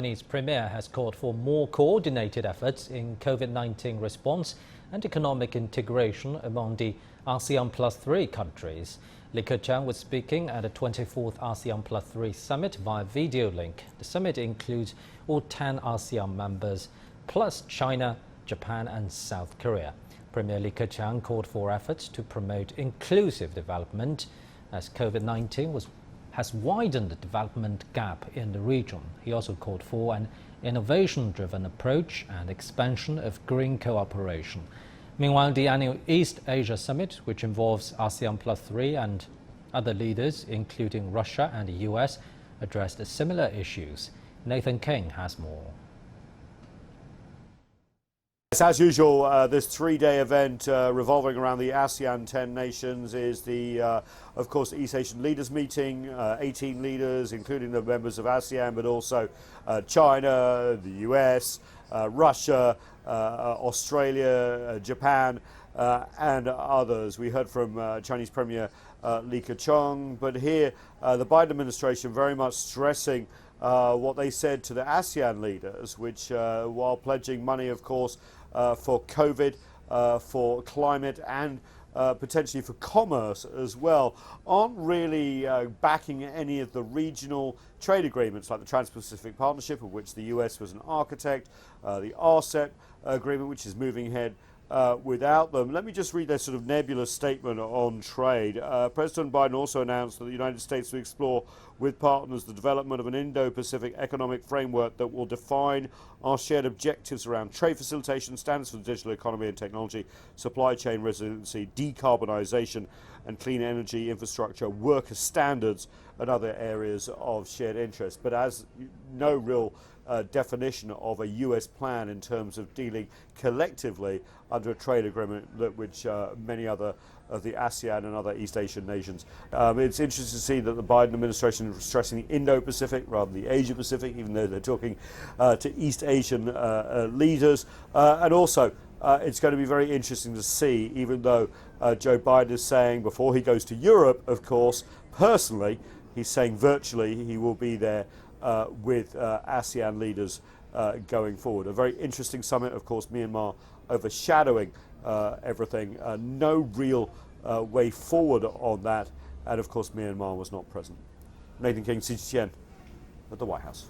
Chinese premier has called for more coordinated efforts in COVID-19 response and economic integration among the ASEAN Plus Three countries. Li Keqiang was speaking at the 24th ASEAN Plus Three summit via video link. The summit includes all 10 ASEAN members, plus China, Japan and South Korea. Premier Li Keqiang called for efforts to promote inclusive development as COVID-19 has widened the development gap in the region. He also called for an innovation-driven approach and expansion of green cooperation. Meanwhile, the annual East Asia Summit, which involves ASEAN Plus Three and other leaders, including Russia and the US, addressed similar issues. Nathan King has more. As usual, this three-day event revolving around the ASEAN 10 nations is of course, the East Asian Leaders Meeting, 18 leaders, including the members of ASEAN, but also China, the US, Russia, Australia, Japan, and others. We heard from Chinese Premier Li Keqiang, but here the Biden administration very much stressing what they said to the ASEAN leaders, which while pledging money, of course, for COVID, for climate and potentially for commerce as well, aren't really backing any of the regional trade agreements like the Trans-Pacific Partnership, of which the US was an architect, the RCEP agreement, which is moving ahead without them. Let me just read their sort of nebulous statement on trade. President Biden also announced that the United States will explore with partners the development of an Indo-Pacific economic framework that will define our shared objectives around trade facilitation, standards for the digital economy and technology, supply chain resiliency, decarbonisation and clean energy infrastructure, worker standards and other areas of shared interest. But as no real definition of a US plan in terms of dealing collectively under a trade agreement which many other of the ASEAN and other East Asian nations. It's interesting to see that the Biden administration is stressing the Indo-Pacific rather than the Asia-Pacific, even though they're talking to East Asian leaders. And also, it's going to be very interesting to see, even though Joe Biden is saying before he goes to Europe, of course, personally, he's saying virtually he will be there with ASEAN leaders going forward. A very interesting summit, of course, Myanmar overshadowing everything. No real way forward on that. And of course, Myanmar was not present. Nathan King, CGTN at the White House.